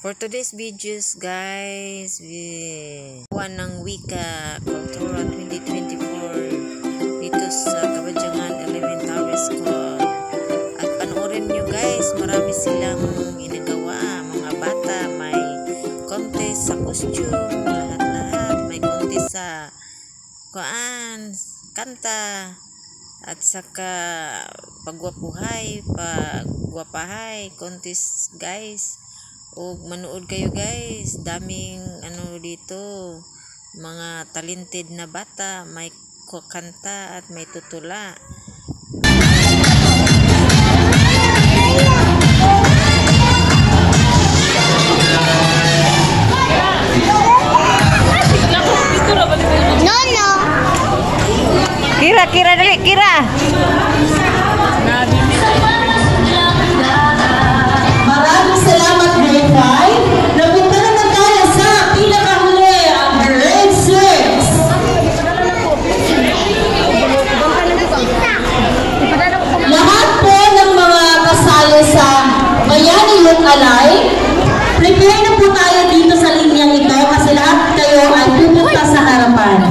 For today's videos guys, buwan ng wika Cultura 2024 dito sa Kabadyangan Elementary School. At panoorin nyo guys, marami silang ginagawa, mga bata, may contest sa costume, lahat-lahat, may contest sa kanta, at saka pagwapuhay, pagwapahay, contest guys. O manood kayo guys, daming dito, mga talented na bata, may kanta at may tutula. No. Kira dali, Kira. Maraming salamat, grade 5. Napunta naman tayo sa pinakahuli, ang grade 6. Lahat po ng mga kasali sa Bayani Youth Alay, prepare na po tayo dito sa linyang ito kasi lahat kayo ay pupunta sa harapan.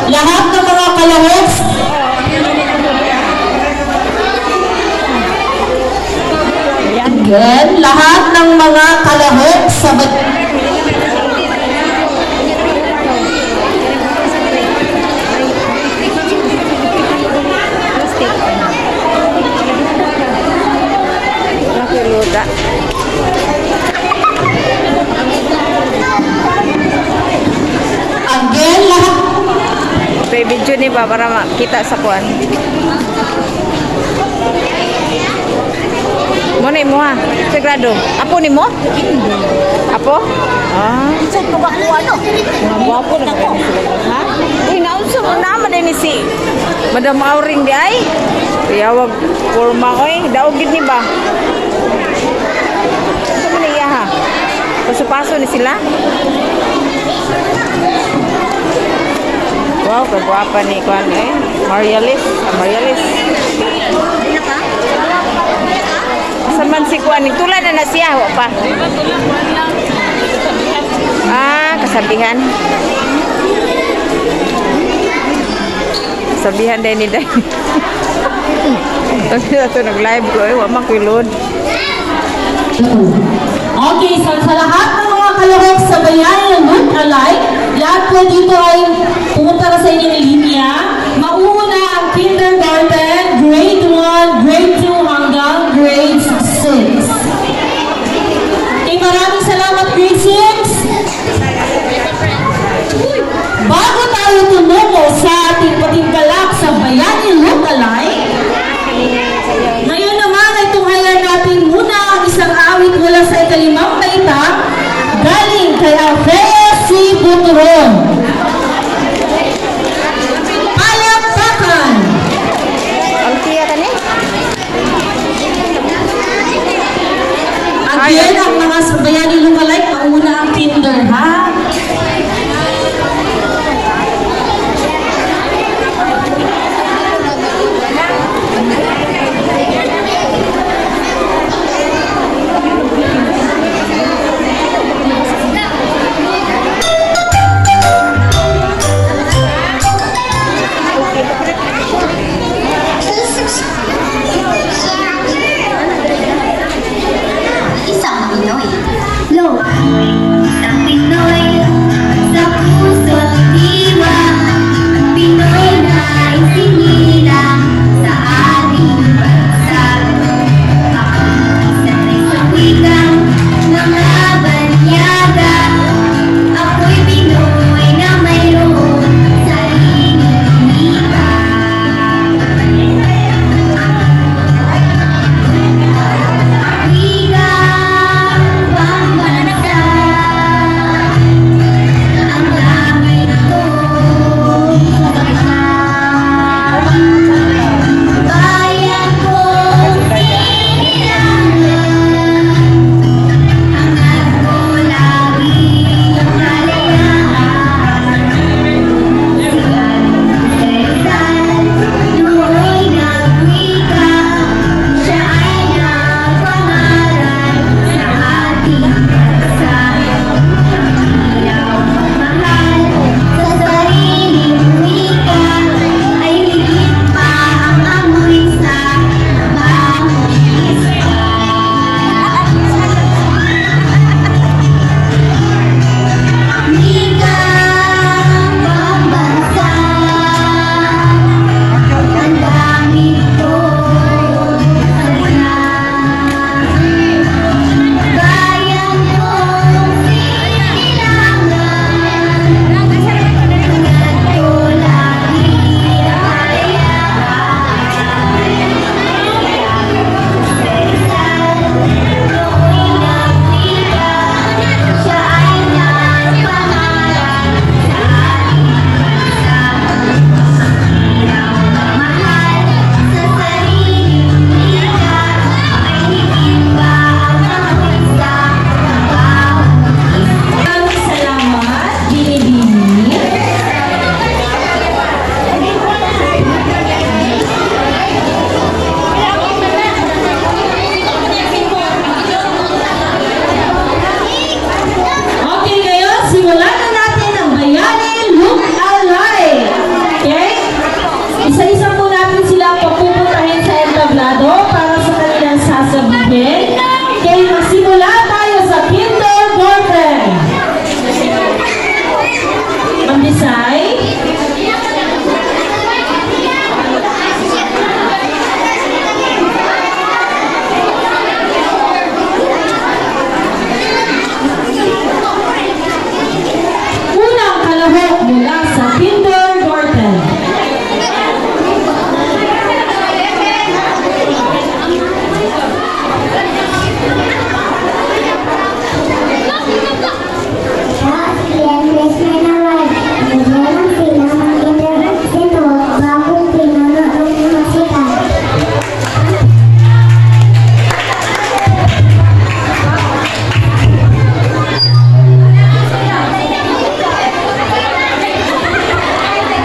Lahat ng mga kalahok, again, lahat ng mga kalahok sa again, lahat Video ni ba para makita sa kuan. Mo ni mo ha, sagrado. Apo ni mo? Apo? Sa tuba ko ano? Mga guwapo na ba sila? Ha? Uy, naunsa mo naman din si Madam Auring di ay. Yawag forma oy, daog gid ni ba? Sa maniya ha. Paso-paso ni sila. Wow, kagwapa ni Kwan Marialis. Saman si Kwan, tulad na siya, wa pa. Kasabihan. Kasabihan din ni Day. Tapos ito nag-live ko, wa makulod. Okay, so sa lahat ng mga kalahok sa Bayani Youth Alay, lahat po dito ay pumunta na sa inyong linya. Mauna ang kindergarten, grade 1, grade 2 hanggang grade 6. Okay, maraming salamat grade 6. Bago tayo tumungo sa ating patimpalak sa Bayani Youth Alay, ngayon naman ay tunghayan natin muna ang isang awit mula sa ikalimang baita galing kay Alfea C. Buturon. Palakpakan! Alfea ka ni? Again, ang mga Bayani Youth Alay, pauna ang kinder, ha?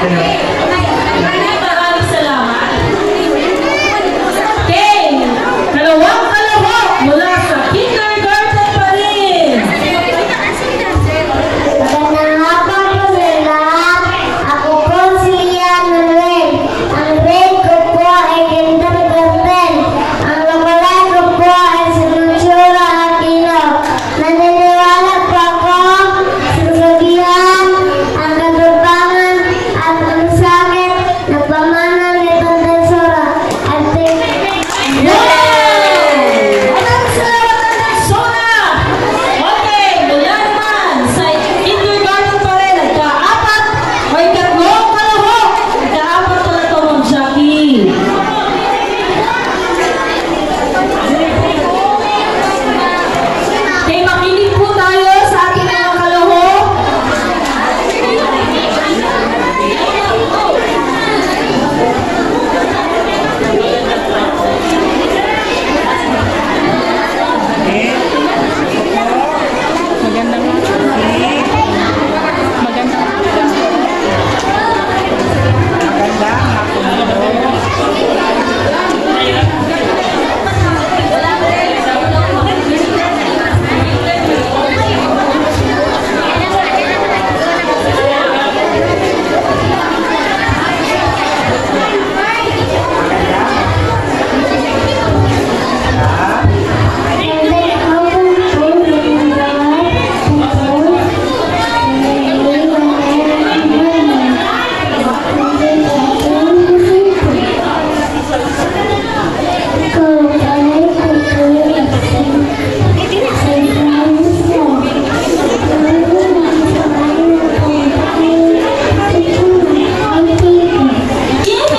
Maraming salamat. Okay, kalawang kalahok mula sa kindergarten pa rin. Magandang hapon po sila. Ako po si Manuel. Ang grade ko po ay kindergarten. Ang labalan ko po ay si Luchura Aquino. Naniniwala po ako sa kasabihan, ang katupangan at ang sakit na pamana nitong Tensora. At Maraming salamat ng Sona. Okay, mula naman sa kindergarten pa rin. Nagka-apat o ikatlong kalahok. Nagka-apat na ito ng Jackie. Okay, makinig po tayo sa ating mga kalahok.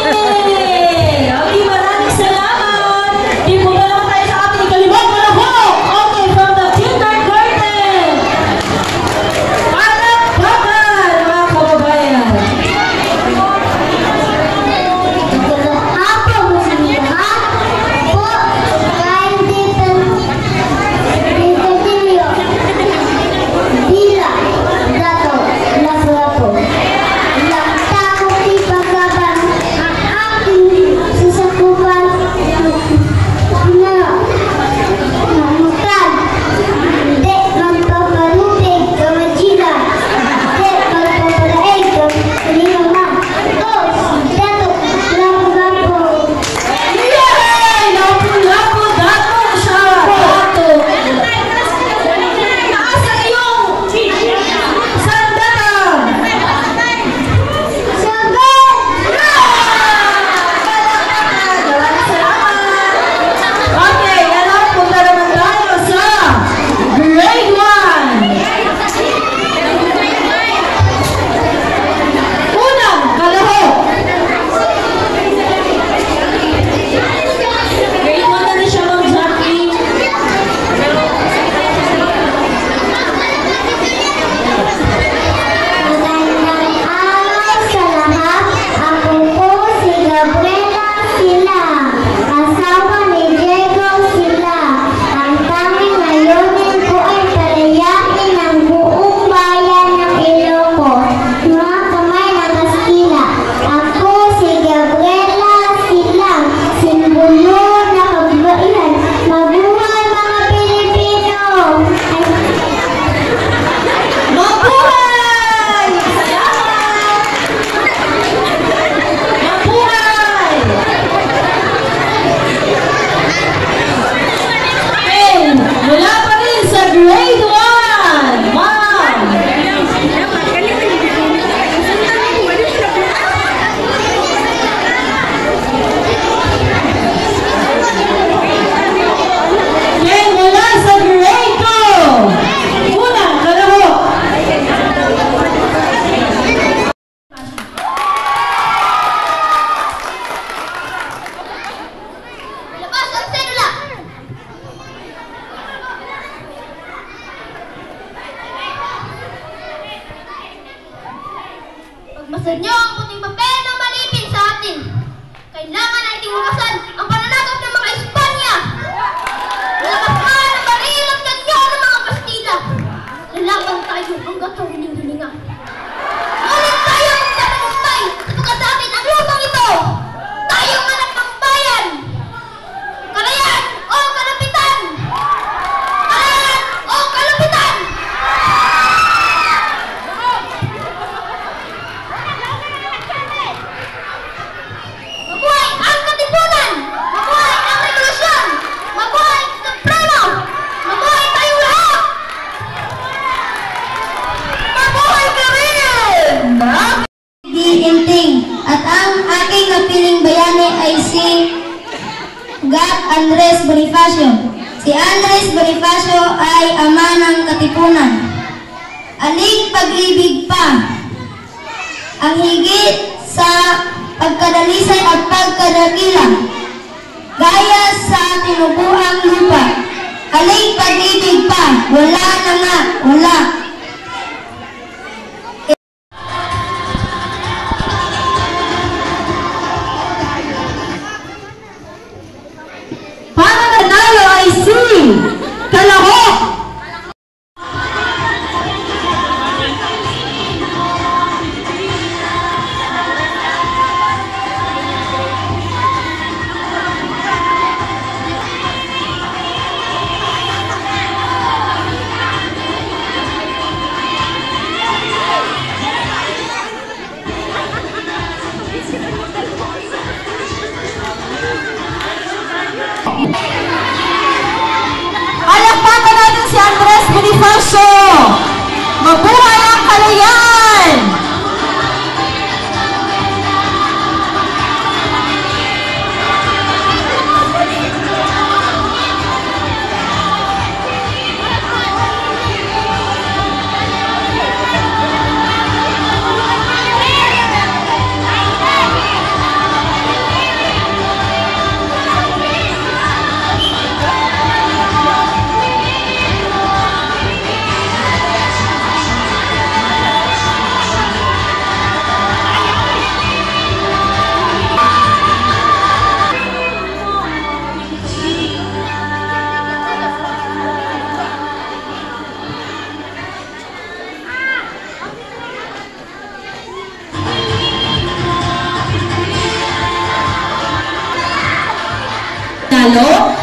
Yay! Okay, maraming salamat. Tipunan naman tayo sa ating ikalimang kalahok. Okay, from the kindergarten. Palakpakan, mga kababayan. magandang hapon po sa lahat. Po, kain dito. Dito Tilio. Dila. Dato. Lapu-lapu. Nagtakot di pagkaban ang aking sasakupan. Namutan. Hindi magpapalutig ka majilan. Hindi magpapalaig ka kaninaman. Tos, dato, lapu-lapu. Yay! Lapu-lapu, dato siya. Dato. Naasa iyong sandata. Sagot! Maraming salamat. Okay, yan ang punta naman tayo sa grade 1. Unang kalahok. Grade 1 na rin siya, Ma'am Jackie. Magandang araw sa lahat. Ako po si Gabriela Sila. Asawa ni Diego Sila. Ang tanging layunin ko ay palayain ang buong bayan ng Ilocos. Mga kamay ng Kastila. Ako si Gabriela Sila. Simbolo na kabaihan. Mabuhay mga Pilipino! Mabuhay! Salamat! Mabuhay! Okay, mula pa rin sa grade 1, Ma'am! Okay, mula sa grade 2, unang kalahok. Labas ang sedula! Pagmasad niyo ang puting papel na malipin sa atin. Kailangan nating hukasan ang pananakop ng mga Espanya. Lalakas ang baril at kanyo ng mga Bastila. Lalaban tayo hanggang sa huling hininga. Ulit tayo ang tagumpay Andres Bonifacio. Si Andres Bonifacio ay ama ng Katipunan. Aling pag-ibig pa, ang higit sa pagkadalisay at pagkadakila, gaya sa tinubuang lupa. Aling pag-ibig pa, wala na nga, wala. Para nanalo ay si Kalahok. Palakpakan natin si Andres Bonifacio. Mabuhay ang Kalayaan!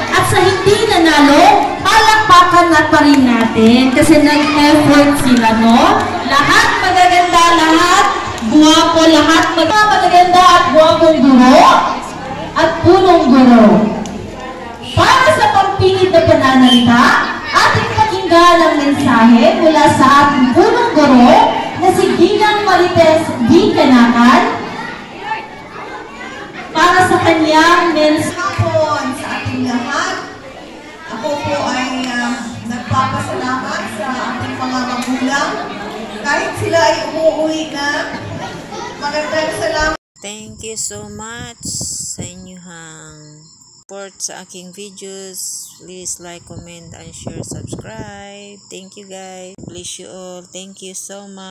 At sa hindi nanalo, palakpakan na pa rin natin kasi nag-effort sila, no? Lahat magaganda, lahat guwapo, lahat magaganda at guwapong guro at punong guro. Para sa pagpilid na pananalita, ating pakinggan ang mensahe mula sa ating punong guro na si Ginang Marites D. Canacan para sa kanyang mensahe. Hapon sa ating lahat. Ako po ay nagpapasalamat sa ating mga magulang. Kahit sila ay umuwi na, magandang salamat. Thank you so much sa inyong support sa aking videos. Please like, comment, and share, subscribe. Thank you guys. Bless you all. Thank you so much.